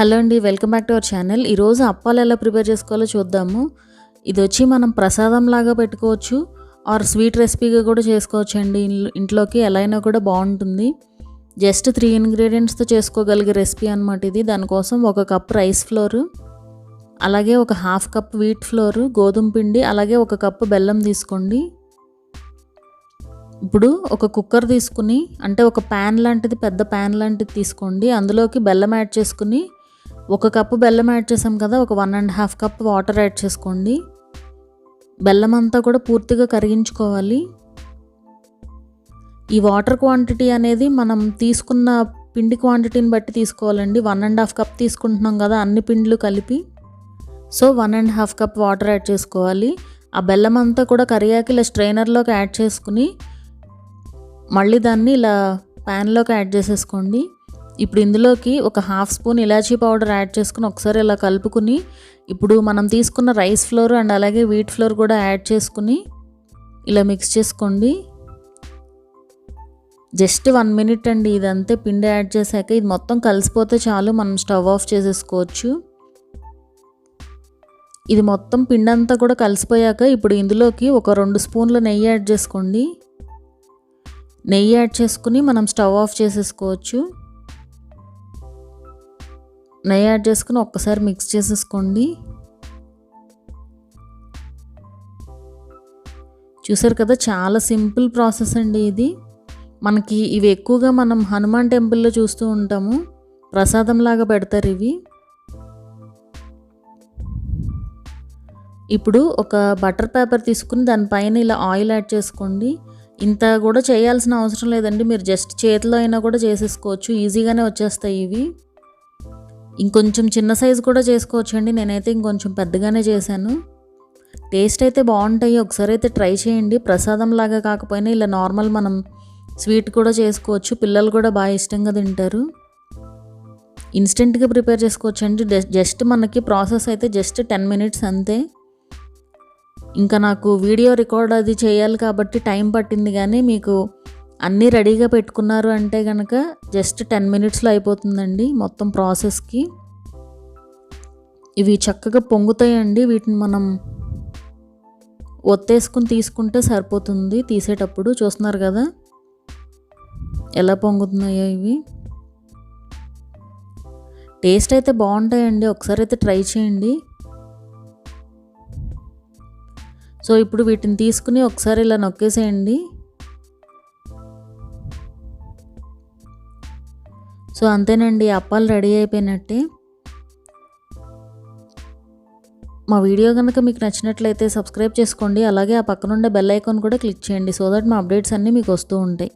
Hello అండి, welcome back to our channel. ఈరోజు అప్పాలు ఎలా ప్రిపేర్ చేసుకోవాలో చూద్దాము. ఇది వచ్చి మనం ప్రసాదం లాగా పెట్టుకోవచ్చు ఆర్ స్వీట్ రెసిపీగా కూడా చేసుకోవచ్చు అండి. ఇంట్లోకి ఎలా అయినా కూడా బాగుంటుంది. జస్ట్ 3 ఇంగ్రీడియంట్స్తో చేసుకోగలిగే రెసిపీ అనమాట ఇది. దానికోసం 1 కప్ రైస్ ఫ్లోర్, అలాగే 1/2 కప్ వీట్ ఫ్లోర్, గోధుమ పిండి, అలాగే 1 కప్పు బెల్లం తీసుకోండి. ఇప్పుడు ఒక కుక్కర్ తీసుకుని, అంటే ఒక ప్యాన్ లాంటిది, పెద్ద ప్యాన్ లాంటిది తీసుకోండి. అందులోకి బెల్లం యాడ్ చేసుకుని, 1 కప్పు బెల్లం యాడ్ చేసాం కదా, 1.5 కప్ వాటర్ యాడ్ చేసుకోండి. బెల్లం అంతా కూడా పూర్తిగా కరిగించుకోవాలి. ఈ వాటర్ క్వాంటిటీ అనేది మనం తీసుకున్న పిండి క్వాంటిటీని బట్టి తీసుకోవాలండి. 1.5 కప్ తీసుకుంటున్నాం కదా అన్ని పిండిలు కలిపి. సో 1.5 కప్ వాటర్ యాడ్ చేసుకోవాలి. ఆ బెల్లం అంతా కూడా కరిగాక ఇలా స్ట్రైనర్లోకి యాడ్ చేసుకుని మళ్ళీ దాన్ని ఇలా ప్యాన్లోకి యాడ్ చేసేసుకోండి. ఇప్పుడు ఇందులోకి 1/2 స్పూన్ ఇలాచీ పౌడర్ యాడ్ చేసుకుని ఒకసారి ఇలా కలుపుకుని, ఇప్పుడు మనం తీసుకున్న రైస్ ఫ్లోర్ అండ్ అలాగే వీట్ ఫ్లోర్ కూడా యాడ్ చేసుకుని ఇలా మిక్స్ చేసుకోండి. జస్ట్ 1 మినిట్ అండి ఇదంతే. పిండి యాడ్ చేశాక ఇది మొత్తం కలిసిపోతే చాలు, మనం స్టవ్ ఆఫ్ చేసేసుకోవచ్చు. ఇది మొత్తం పిండి అంతా కూడా కలిసిపోయాక ఇప్పుడు ఇందులోకి 2 స్పూన్ల నెయ్యి యాడ్ చేసుకోండి. నెయ్యి యాడ్ చేసుకుని మనం స్టవ్ ఆఫ్ చేసేసుకోవచ్చు. నెయ్యి యాడ్ చేసుకుని ఒక్కసారి మిక్స్ చేసేసుకోండి. చూసారు కదా, చాలా సింపుల్ ప్రాసెస్ అండి ఇది. మనకి ఇవి ఎక్కువగా మనం హనుమాన్ టెంపుల్లో చూస్తూ ఉంటాము, ప్రసాదంలాగా పెడతారు ఇవి. ఇప్పుడు ఒక బటర్ పేపర్ తీసుకుని దానిపైన ఇలా ఆయిల్ యాడ్ చేసుకోండి. ఇంత కూడా చేయాల్సిన అవసరం లేదండి, మీరు జస్ట్ చేతిలో అయినా కూడా చేసేసుకోవచ్చు, ఈజీగానే వచ్చేస్తాయి ఇవి. ఇంకొంచెం చిన్న సైజు కూడా చేసుకోవచ్చు అండి. నేనైతే ఇంకొంచెం పెద్దగానే చేశాను. టేస్ట్ అయితే బాగుంటాయి, ఒకసారి అయితే ట్రై చేయండి. ప్రసాదం లాగా కాకపోయినా ఇలా నార్మల్ మనం స్వీట్ కూడా చేసుకోవచ్చు, పిల్లలు కూడా బాగా ఇష్టంగా తింటారు. ఇన్స్టెంట్గా ప్రిపేర్ చేసుకోవచ్చు అండి. జస్ట్ మనకి ప్రాసెస్ అయితే జస్ట్ 10 మినిట్స్ అంతే. ఇంకా నాకు వీడియో రికార్డ్ అది చేయాలి కాబట్టి టైం పట్టింది, కానీ మీకు అన్నీ రెడీగా పెట్టుకున్నారు అంటే కనుక జస్ట్ 10 మినిట్స్లో అయిపోతుందండి మొత్తం ప్రాసెస్కి. ఇవి చక్కగా పొంగుతాయండి. వీటిని మనం ఒత్తేసుకుని తీసుకుంటే సరిపోతుంది. తీసేటప్పుడు చూస్తున్నారు కదా ఎలా పొంగుతున్నాయో ఇవి. టేస్ట్ అయితే బాగుంటాయండి, ఒకసారి అయితే ట్రై చేయండి. సో ఇప్పుడు వీటిని తీసుకుని ఒకసారి ఇలా నొక్కేసేయండి. సో అంతేనండి, అప్పాలు రెడీ అయిపోయినట్టే. మా వీడియో కనుక మీకు నచ్చినట్లయితే సబ్స్క్రైబ్ చేసుకోండి, అలాగే ఆ పక్కనుండే బెల్ ఐకాన్ కూడా క్లిక్ చేయండి, సో దట్ మా అప్డేట్స్ అన్నీ మీకు వస్తూ ఉంటాయి.